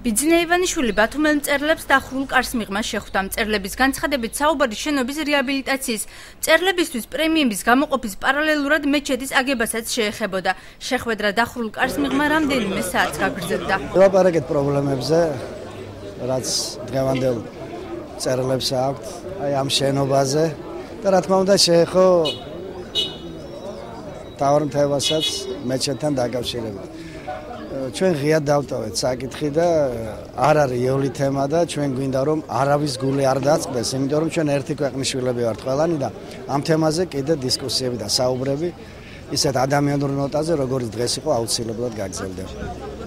ბიძინა ივანიშვილი ბათუმელ მწერლებს დახურულ კარს მიღმა შეხვდა. მწერლების განცხადებით საუბარი შენობის რეაბილიტაციის მწერლებისთვის პრემიების გამოყოფის პარალელურად მეჩეთის აგებასაც შეეხებოდა. შეხვედრა დახურულ კარს მიღმა რამდენიმე საათს გაგრძელდა. ვილაპარაკეთ პრობლემებზე, რაც დღევანდელ მწერლებს აქვთ, აი ამ შენობაზე და რა თქმა უნდა შეეხო თავარ მთევასაც მეჩეთთან დაკავშირებით. ჩვენ ღიად დავტოვეთ საკითხი და არ არის იოლი თემა და ჩვენ გვინდა რომ არავის გული არ დაწყდეს, იმიტომ რომ ჩვენ ერთი ქვეყნის შვილები ვართ ყველანი და ამ თემაზე კიდე დისკუსიები და საუბრები ისეთ ადამიანურ ნოტაზე, როგორც დღეს იყო აუცილებლად გაგრძელდება.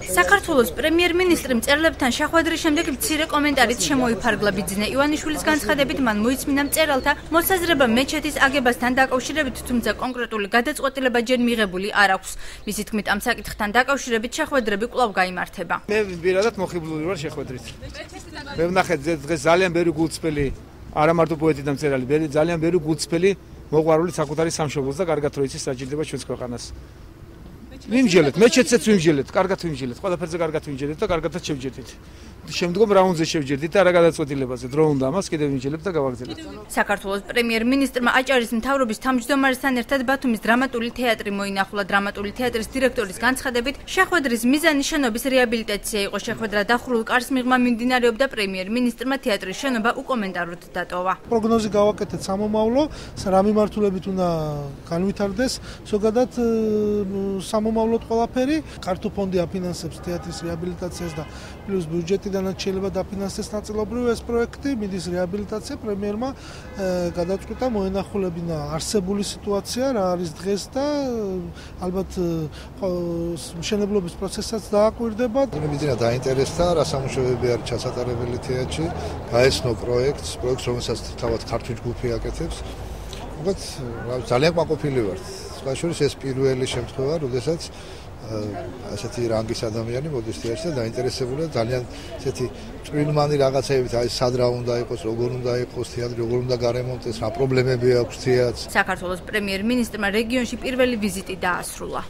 საქართველოს პრემიერ-მინისტრი მწერლებთან შეხვედრის შემდეგ მცირე კომენტარით შემოიფარგლა. ბიძინა ივანიშვილის განცხადებით მან მოიწმინა მწერალთა მოსაზრება მეჩეთის აგებასთან დაკავშირებით, თუმცა კონკრეტული გადაწყვეტილება ჯერ მიღებული არ აქვს. მისი თქმით, ამ საკითხთან დაკავშირებით შეხვედრები კვლავ გაიმართება. მე პირადად მოხიბლული ვარ შეხვედრით. მე ვნახეთ დღეს ძალიან ბევრი გულწრფელი, არა მარტო პოეტი და მწერალი, ძალიან ბევრი გულწრფელი მოყვარული საკუთარი სამშობლოს და კარგად რო იცის საჭირდება ჩვენს ქვეყანას. ვიმჯელეთ, მეჩეთსაც ვიმჯელეთ, კარგად ვიმჯელეთ, ყველაფერზე კარგად ვიმჯელეთ და კარგადაც შევჯერდით. შემდგომ რაუნდზე შევჯერდით და რა გადაწყვეტილებაზე დრო უნდა ამას კიდევ ვიმჯელებთ და გავაგრძელებთ. საქართველოს პრემიერ-მინისტრმა აჭარის მთავრობის თავმჯდომარესთან ერთად ბათუმის დრამატული თეატრი მოინახულა. დრამატული თეატრის დირექტორის განცხადებით, შეხვედრის მიზანი შენობის რეაბილიტაცია იყო. შეხვედრა დახურულ კარს მიღმა მიმდინარეობდა, პრემიერ-მინისტრმა თეატრის შენობა უკომენტაროდ დატოვა. პროგნოზი გავაკეთეთ სამომავლო, რა მიმართულებით უნდა განვითარდეს, ზოგადად სამომავლოდ ყველაფერი. ქართულ ფონდი აფინანსებს თეატრის რეაბილიტაციას და პლუს ბიუჯეტიდანაც შეიძლება დაფინანსდეს ნაწილობრივ ეს პროექტი. მიდის რეაბილიტაცია, პრემიერმა გადაწყვიტა მოენახულებინა არსებული სიტუაცია, რა არის დღეს და ალბათ მშენებლობის პროცესსაც დააკვირდება. ბიძინა დაინტერესდა, რა სამუშაოები არის ჩასატარებელი თეატრში, გაეცნო პროექტს, რომელსაც თავად ქართული ჯგუფი აკეთებს. უბრალოდ ძალიან კმაყოფილი ვარ. სხვა შორის ეს პირველი შემთხვევა, როდესაც ასეთი რანგის ადამიანი მოდის თეატრში და დაინტერესებულია ძალიან ესეთი წვრილმანი რაღაცეებით, აი სად რა უნდა იყოს, როგორ უნდა იყოს თეატრი, როგორ უნდა გარემონტდეს, რა პრობლემები აქვს თეატრს. საქართველოს პრემიერ-მინისტრმა რეგიონში პირველი ვიზიტი დაასრულა.